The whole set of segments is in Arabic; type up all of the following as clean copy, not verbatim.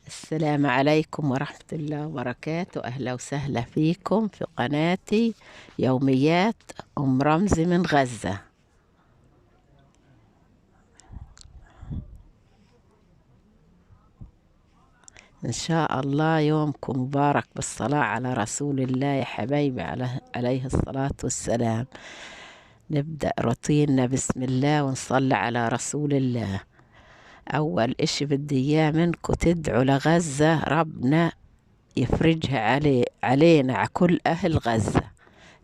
السلام عليكم ورحمة الله وبركاته. أهلا وسهلا فيكم في قناتي يوميات أم رمزي من غزة. إن شاء الله يومكم مبارك بالصلاة على رسول الله يا حبايبي، عليه الصلاة والسلام. نبدأ روتيننا بسم الله ونصلي على رسول الله. أول إشي بدي إياه منكم تدعوا لغزة، ربنا يفرجها علينا على كل أهل غزة،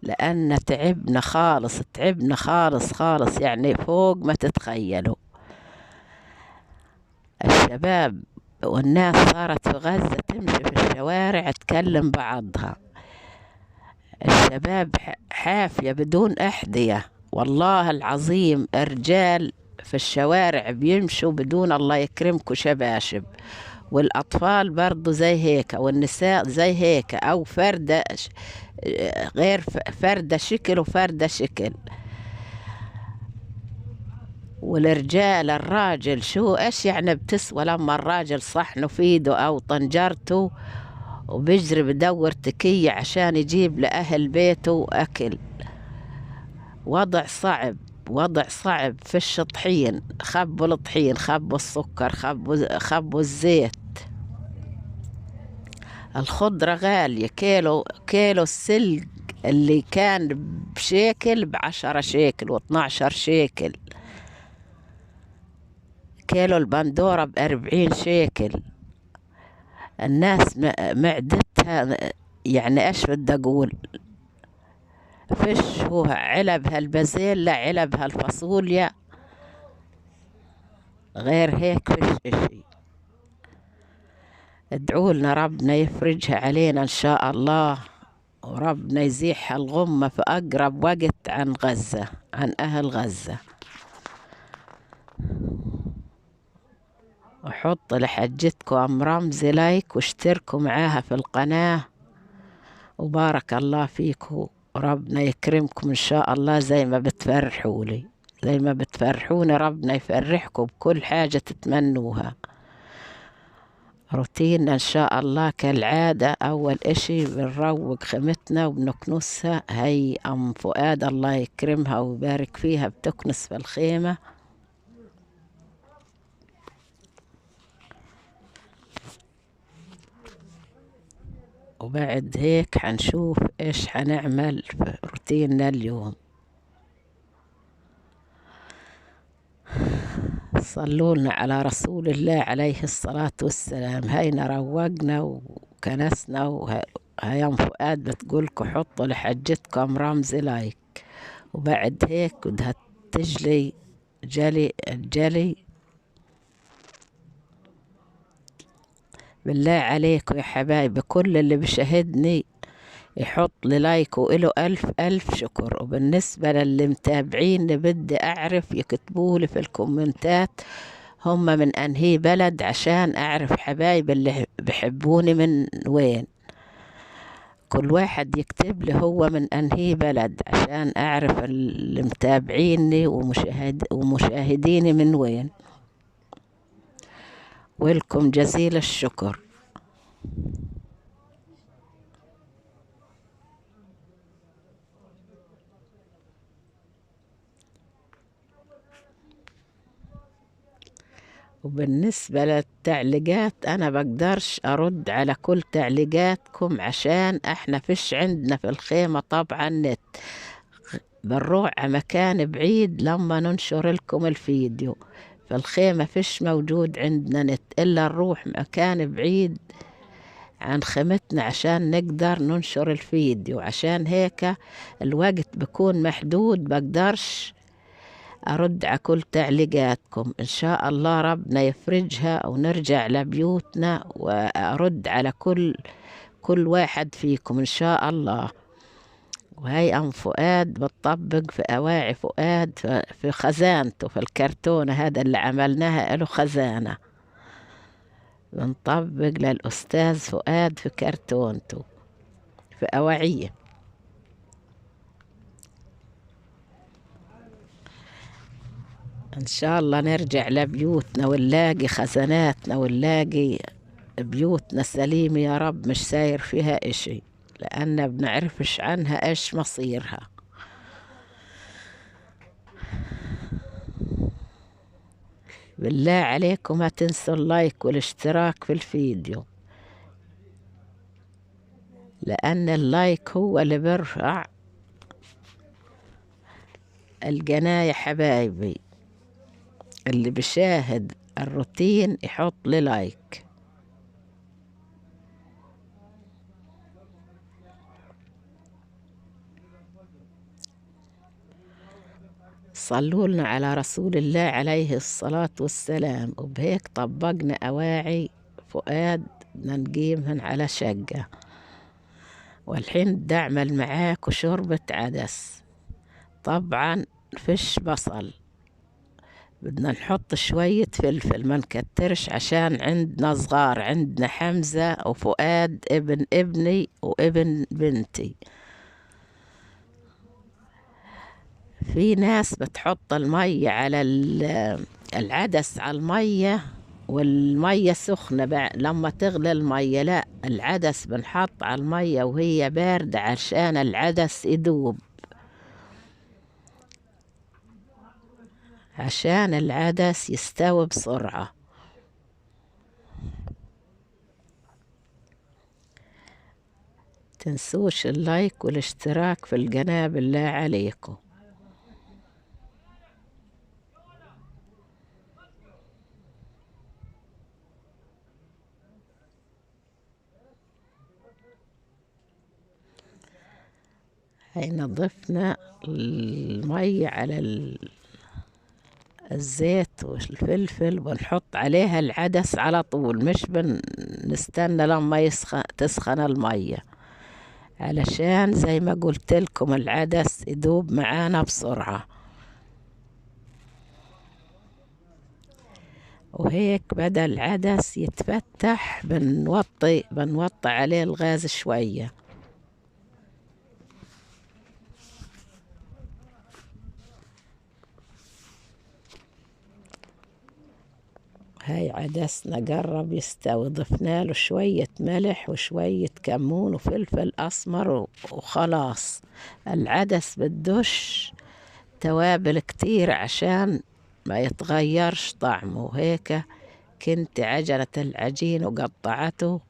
لأن تعبنا خالص، تعبنا خالص خالص، يعني فوق ما تتخيلوا. الشباب والناس صارت في غزة تمشي في الشوارع تكلم بعضها. الشباب حافية بدون أحذية، والله العظيم الرجال في الشوارع بيمشوا بدون، الله يكرمكم، شباشب. والأطفال برضو زي هيك، والنساء زي هيك، أو فردة غير فردة شكل وفردة شكل. والرجال الراجل شو ايش يعني بتسوى لما الراجل صحنه في ايده او طنجرته وبيجري بدور تكية عشان يجيب لأهل بيته أكل. وضع صعب، وضع صعب. فيش طحين، خبوا الطحين، خبوا السكر، خبوا الزيت. الخضرة غالية، كيلو السلق اللي كان بشيكل ب10 شيكل و12 شيكل. كيلو البندورة ب40 شيكل. الناس معدتها، يعني ايش بدي اقول، فش هو علب هالبازيلا، علب هالفاصوليا، غير هيك فش اشي. ادعوا لنا ربنا يفرجها علينا ان شاء الله، وربنا يزيح الغمة في اقرب وقت عن غزة، عن اهل غزة. وحط لحجتكم ام رمزي لايك واشتركوا معاها في القناة، وبارك الله فيكم، وربنا يكرمكم إن شاء الله. زي ما بتفرحوا زي ما بتفرحوني، ربنا يفرحكم بكل حاجة تتمنوها. روتيننا إن شاء الله كالعادة، أول إشي بنروق خيمتنا وبنكنسها. هي أم فؤاد الله يكرمها ويبارك فيها بتكنس في الخيمة. وبعد هيك حنشوف إيش حنعمل في روتيننا اليوم. صلوا لنا على رسول الله عليه الصلاة والسلام. هينا روقنا وكنسنا، وهي ام فؤاد بتقولكوا حطوا لحجتكم رمزي لايك. وبعد هيك بدها تجلي الجلي. بالله عليكم يا حبايبي، كل اللي بشاهدني يحط لي لايك وإله ألف ألف شكر. وبالنسبة للي متابعيني بدي أعرف يكتبولي في الكومنتات هم من أنهي بلد، عشان أعرف حبايب اللي بحبوني من وين. كل واحد يكتب لي هو من أنهي بلد، عشان أعرف اللي متابعيني ومشاهديني من وين. ولكم جزيل الشكر. وبالنسبة للتعليقات، أنا بقدرش أرد على كل تعليقاتكم، عشان احنا فيش عندنا في الخيمة طبعا نت. بنروح على مكان بعيد لما ننشر لكم الفيديو. في الخيمة فيش موجود عندنا نت، إلا نروح مكان بعيد عن خيمتنا عشان نقدر ننشر الفيديو. عشان هيك الوقت بكون محدود، بقدرش أرد على كل تعليقاتكم. إن شاء الله ربنا يفرجها ونرجع لبيوتنا، وأرد على كل واحد فيكم إن شاء الله. وهي أم فؤاد بتطبق في أواعي فؤاد في خزانته، في الكرتونة هذا اللي عملناها له خزانة، بنطبق للأستاذ فؤاد في كرتونته في أواعيه. إن شاء الله نرجع لبيوتنا ونلاقي خزاناتنا ونلاقي بيوتنا سليمة يا رب، مش ساير فيها إشي، لأن بنعرفش عنها إيش مصيرها. بالله عليكم ما تنسوا اللايك والاشتراك في الفيديو، لأن اللايك هو اللي بيرفع القناة يا حبايبي. اللي بيشاهد الروتين يحط لي لايك. صلوا لنا على رسول الله عليه الصلاة والسلام. وبهيك طبقنا أواعي فؤاد بدنا نقيمهن على شقة. والحين بدي أعمل معاكم شوربة عدس. طبعا فيش بصل، بدنا نحط شوية فلفل، ما نكترش عشان عندنا صغار، عندنا حمزة وفؤاد ابن ابني وابن بنتي. في ناس بتحط المية على العدس على المية والمية سخنة لما تغلي المية. لا، العدس بنحط على المية وهي باردة عشان العدس يدوب، عشان العدس يستوي بسرعة. تنسوش اللايك والاشتراك في القناة بالله عليكم. هاي نضفنا المية على الزيت والفلفل، ونحط عليها العدس على طول، مش بنستنى لما تسخن المية، علشان زي ما قلت لكم العدس يذوب معانا بسرعة. وهيك بدأ العدس يتفتح بنوطي عليه الغاز شوية. هاي عدسنا قرب يستوي، ضفنا له شوية ملح وشوية كمون وفلفل أسمر وخلاص. العدس بدوش توابل كتير عشان ما يتغيرش طعمه. وهيك كنت عجنة العجين وقطعته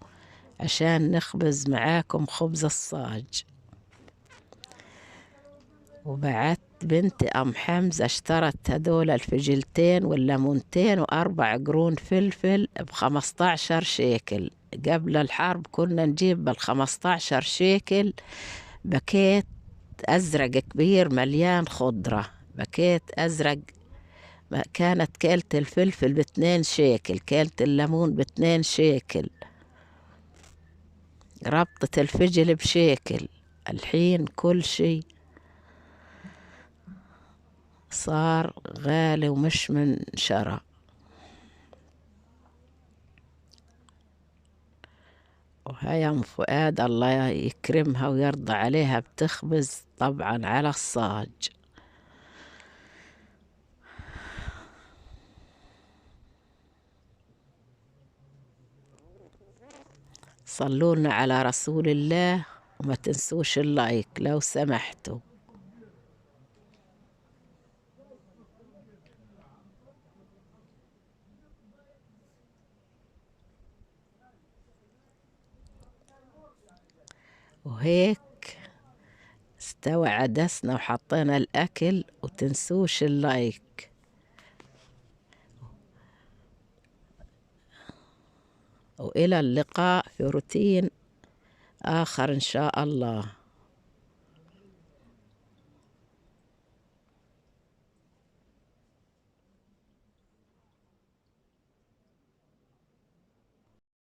عشان نخبز معاكم خبز الصاج. وبعت بنتي أم حمزة اشترت هدول الفجلتين والليمونتين وأربع قرون فلفل ب15 شيكل. قبل الحرب كنا نجيب بال15 شيكل باكيت أزرق كبير مليان خضرة، باكيت أزرق. كانت كيلة الفلفل ب2 شيكل، كيلة الليمون ب2 شيكل، ربطة الفجل بشيكل. الحين كل شي صار غالي ومش من شرى. وهي ام فؤاد الله يكرمها ويرضى عليها بتخبز طبعا على الصاج. صلولنا على رسول الله وما تنسوش اللايك لو سمحتوا. وهيك استوى عدسنا وحطينا الأكل، وتنسوش اللايك. وإلى اللقاء في روتين آخر إن شاء الله.